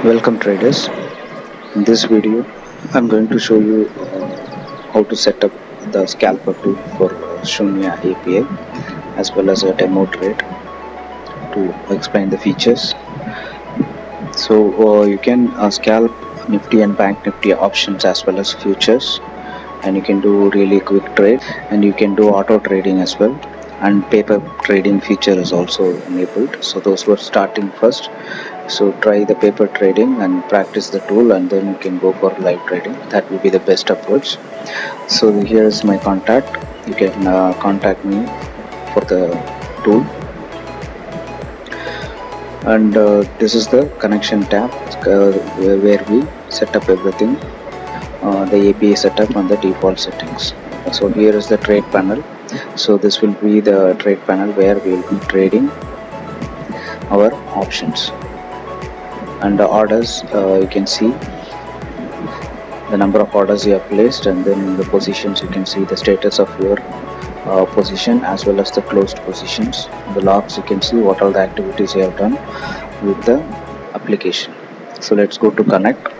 Welcome traders. In this video I'm going to show you how to set up the Scalper tool for Shoonya API as well as a demo trade to explain the features. So you can scalp Nifty and Bank Nifty options as well as futures, and you can do really quick trade, and you can do auto trading as well, and paper trading feature is also enabled. So those were starting first, so try the paper trading and practice the tool, and then you can go for live trading. That will be the best approach. So here is my contact. You can contact me for the tool, and this is the connection tab where we set up everything, the API setup and the default settings. So here is the trade panel. So this will be the trade panel where we will be trading our options, and the orders, you can see the number of orders you have placed, and then the positions, you can see the status of your position as well as the closed positions. The logs, you can see what all the activities you have done with the application. So let's go to connect.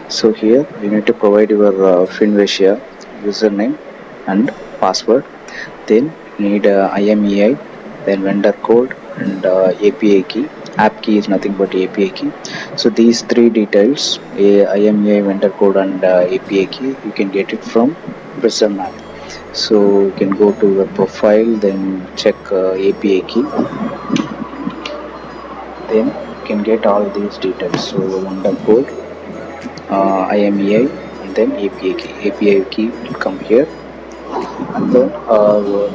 So here you need to provide your Finvasia username and password, then you need IMEI, then vendor code, and API key. App key is nothing but API key. So these three details, IMEI, vendor code, and API key, you can get it from Prism app. So you can go to your profile, then check API key, then you can get all these details. So vendor code, IMEI, and then API key. API key will come here, and then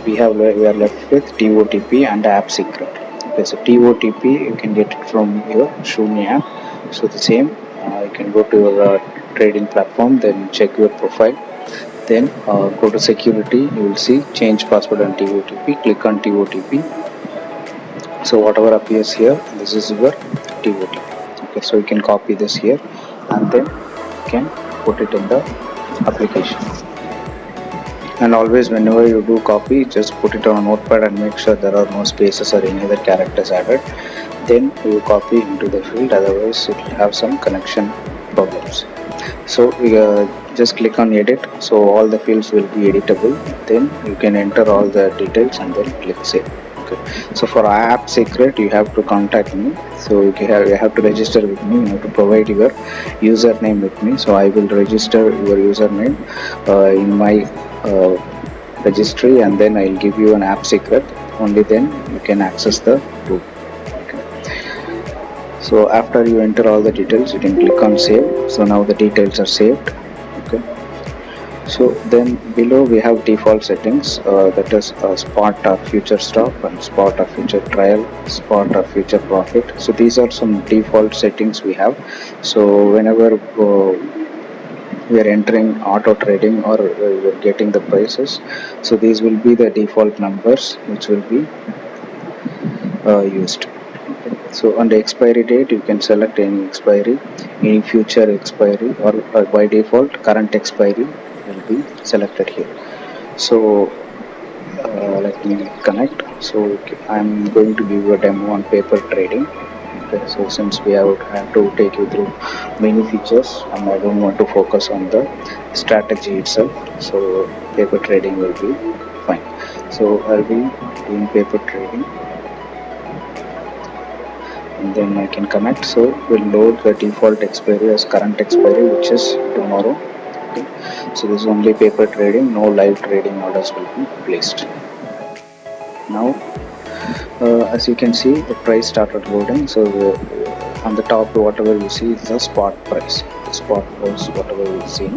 we are left with TOTP and app secret. Okay, so TOTP you can get it from your Shoonya app. So the same, you can go to your trading platform, then check your profile, then go to security. You will see change password and TOTP. Click on TOTP. So whatever appears here, this is your TOTP. Okay, so you can copy this here, and then you can put it in the application. And always whenever you do copy, just put it on a notepad and make sure there are no spaces or any other characters added. Then you copy into the field, otherwise it will have some connection problems. So just click on edit, so all the fields will be editable. Then you can enter all the details and then click save. Okay. So for app secret, you have to contact me. So you have to register with me. You have to provide your username with me. So I will register your username in my registry, and then I'll give you an app secret. Only then you can access the tool. Okay. So after you enter all the details, you can click on save. So now the details are saved. Okay. So then below we have default settings, that is spot or future stop, and spot or future trial, spot or future profit. So these are some default settings we have. So whenever we are entering auto trading or we are getting the prices, so these will be the default numbers which will be used. Okay. So on the expiry date, you can select any expiry, any future expiry, or by default current expiry will be selected here. So let me connect. So I'm going to give you a demo on paper trading. Okay, so since we have to take you through many features, and I don't want to focus on the strategy itself, so paper trading will be fine. So I'll be doing paper trading, and then I can connect. So we'll load the default expiry as current expiry, which is tomorrow. Okay. So this is only paper trading, no live trading orders will be placed. Now as you can see, the price started loading. So on the top, whatever you see is the spot price. The spot price, whatever you see.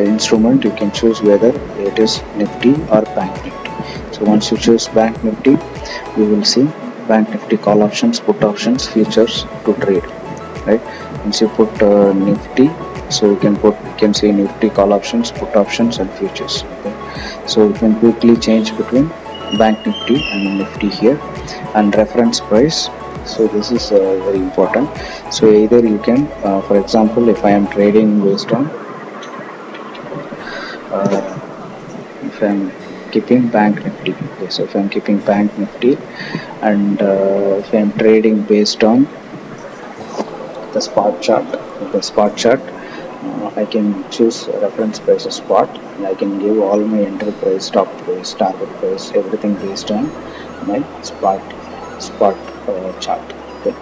Instrument, you can choose whether it is Nifty or Bank Nifty. So once you choose Bank Nifty, you will see Bank Nifty call options, put options, futures to trade. Right? Once you put Nifty, so you can see Nifty call options, put options, and futures. Okay? So you can quickly change between Bank Nifty and Nifty here, and reference price. So this is very important. So either you can, for example, if I am trading based on, if I am keeping Bank Nifty, okay, so if I am keeping Bank Nifty, and if I am trading based on the spot chart. With the spot chart, I can choose reference price of spot, and I can give all my entry price, stop price, target price, everything based on my spot chart. Okay.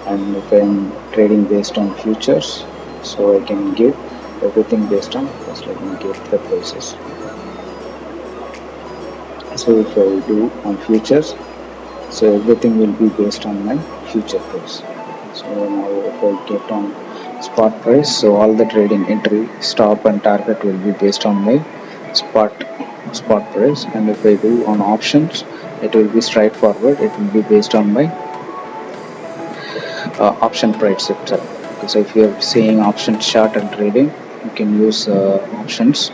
And if I am trading based on futures, so I can give everything based on, first let me get the prices. So if I do on futures, so everything will be based on my future price. So now if I get on spot price, so all the trading entry, stop and target will be based on my spot price. And if I do on options, it will be straightforward, it will be based on my option price itself. Because if you are seeing option chart and trading, you can use options.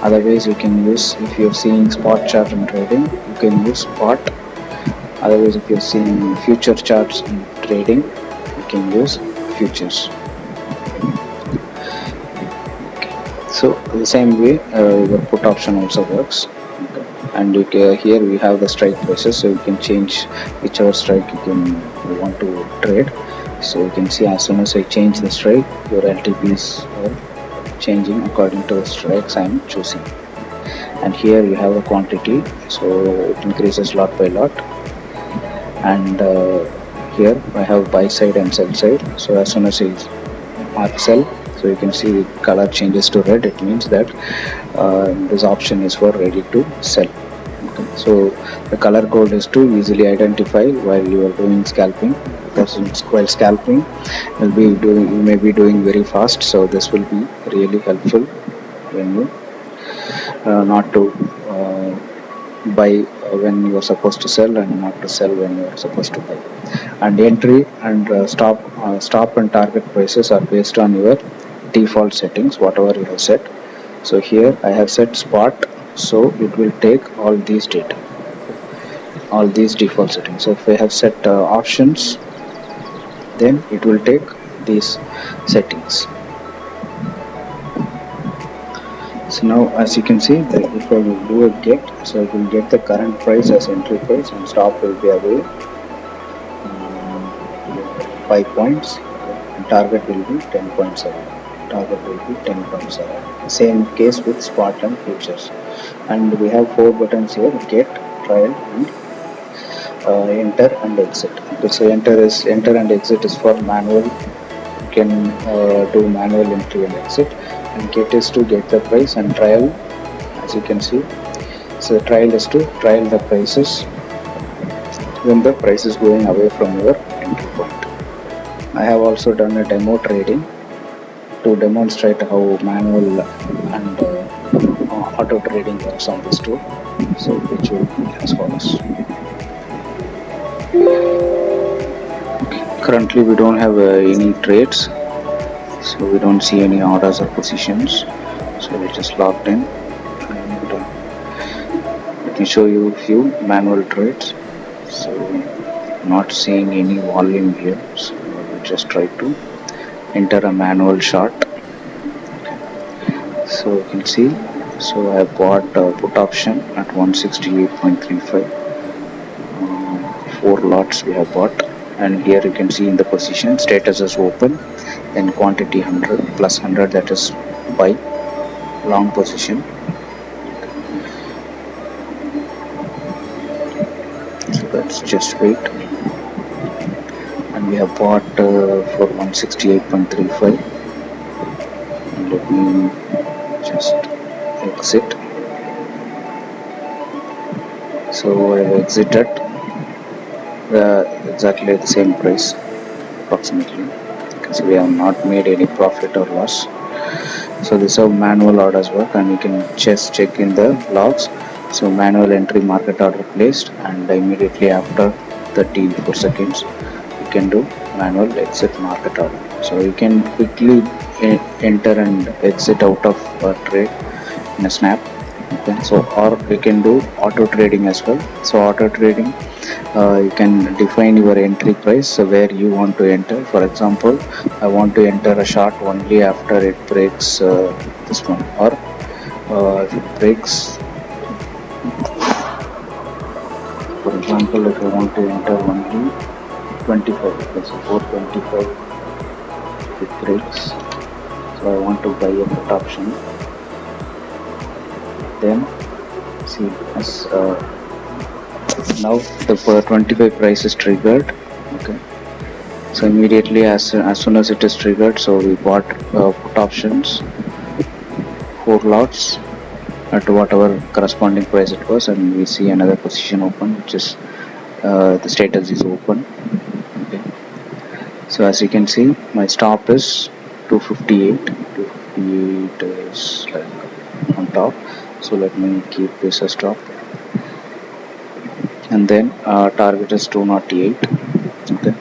Otherwise you can use, if you are seeing spot chart and trading, you can use spot. Otherwise, if you're seeing future charts and trading, you can use futures. Okay. So the same way, your put option also works. Okay. And here we have the strike prices, so you can change whichever strike you want to trade. So you can see as soon as I change the strike, your LTPs are changing according to the strikes I am choosing. And here you have a quantity, so it increases lot by lot. And here I have buy side and sell side. So as soon as I mark sell, so you can see the color changes to red. It means that this option is for ready to sell. Okay. So the color code is to easily identify while you are doing scalping, because while scalping you may be doing very fast. So this will be really helpful when you not to buy when you are supposed to sell, and not to sell when you are supposed to buy. And entry and stop and target prices are based on your default settings, whatever you have set. So here I have set spot, so it will take all these data, all these default settings. So if I have set options, then it will take these settings. So now as you can see that if I will do a get, so I will get the current price as entry price, and stop will be away 5 points, and target will be 10.7. Target will be 10.7. Same case with spot and futures. And we have 4 buttons here: get, trial, and enter and exit. Okay, so enter and exit is for manual. You can do manual entry and exit. And get is to get the price, and trial, as you can see, so trial is to trial the prices when the price is going away from your entry point. I have also done a demo trading to demonstrate how manual and auto trading works on this tool, so which will be as follows. Currently we don't have any trades, so we don't see any orders or positions, so we just logged in, and let me show you a few manual trades. So not seeing any volume here, so we just try to enter a manual short. So you can see, so I bought put option at 168.35, 4 lots we have bought. And here you can see in the position status is open, then quantity 100 plus 100, that is buy, long position. So let's just wait. And we have bought for 168.35, and let me just exit. So I have exited exactly the same price approximately, because we have not made any profit or loss. So this is how manual orders work, and you can just check in the logs. So manual entry market order placed, and immediately after 34 seconds you can do manual exit market order. So you can quickly enter and exit out of a trade in a snap. Okay. So or you can do auto trading as well. So auto trading, you can define your entry price, so where you want to enter. For example, I want to enter a short only after it breaks this one, or if it breaks, for example, if I want to enter only 25, okay, so 425, quick breaks. So I want to buy a put option. Then see as now the 25 price is triggered. Okay. So immediately as soon as it is triggered, so we bought put options 4 lots at whatever corresponding price it was, and we see another position open, which is the status is open. Okay. So as you can see, my stop is 258. 258 is like on top. So let me keep this as stop, and then target is 208. Okay.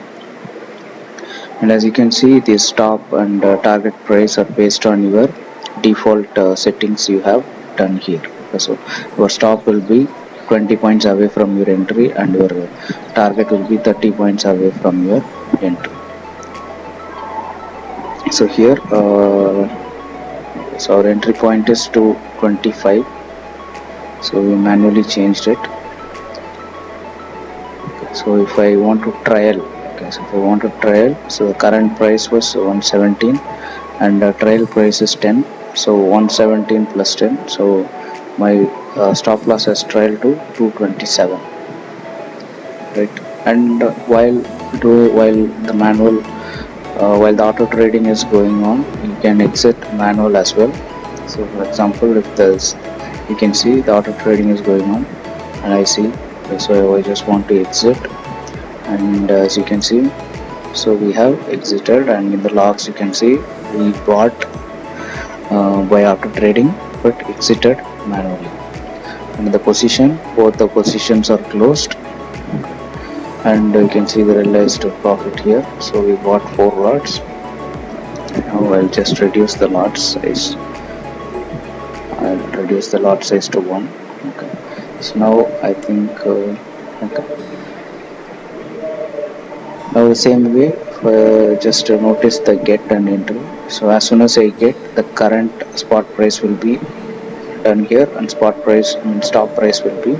And as you can see, the stop and target price are based on your default settings you have done here. So your stop will be 20 points away from your entry, and your target will be 30 points away from your entry. So here so our entry point is 225, so we manually changed it. So if I want to trial, so if I want to trial, so the current price was 117 and the trial price is 10, so 117 plus 10, so my stop loss has trial to 227, right? And while the manual while the auto trading is going on, you can exit manual as well. So for example, if there's, you can see the auto trading is going on, and I see, so I just want to exit, and as you can see, so we have exited, and in the logs you can see we bought by auto trading but exited manually. And the position, both the positions are closed, and you can see the realized profit here. So we bought 4 lots. Now I'll just reduce the lot size. I'll reduce the lot size to 1. Okay. So now I think okay. Now the same way, just notice the get and entry. So as soon as I get, the current spot price will be done here, and stop price will be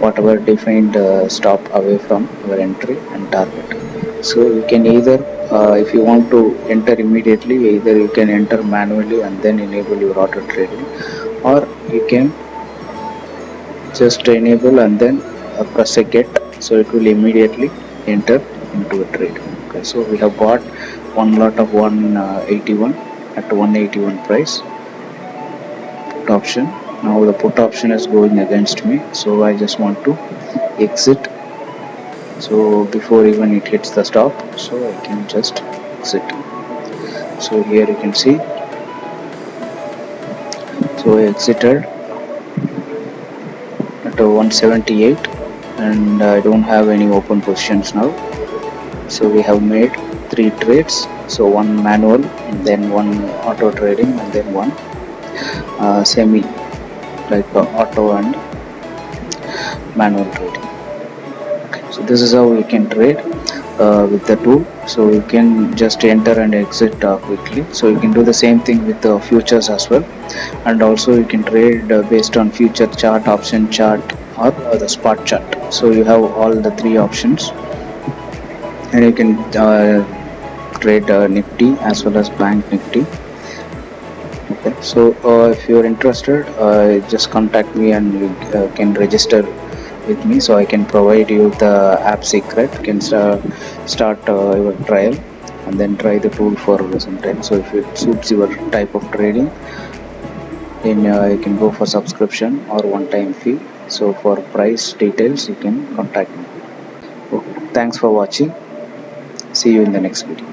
whatever defined stop away from your entry and target. So you can either if you want to enter immediately, either you can enter manually and then enable your auto trading, or you can just enable and then press a get, so it will immediately enter into a trade. Okay, so we have bought one lot of 181 at 181 price put option. Now the put option is going against me, so I just want to exit. So before even it hits the stop, so I can just exit. So here you can see, so I exited at 178, and I don't have any open positions now. So we have made 3 trades, so one manual, and then one auto trading, and then one semi, like auto and manual trading. Okay, so this is how we can trade with the tool. So you can just enter and exit quickly. So you can do the same thing with the futures as well, and also you can trade based on future chart, option chart, or the spot chart. So you have all the 3 options, and you can trade Nifty as well as Bank Nifty. Okay, so if you're interested, just contact me, and you can register with me, so I can provide you the app secret. You can start your trial and then try the tool for some time. So if it suits your type of trading, then you can go for subscription or one-time fee. So for price details, you can contact me. Okay, thanks for watching. See you in the next video.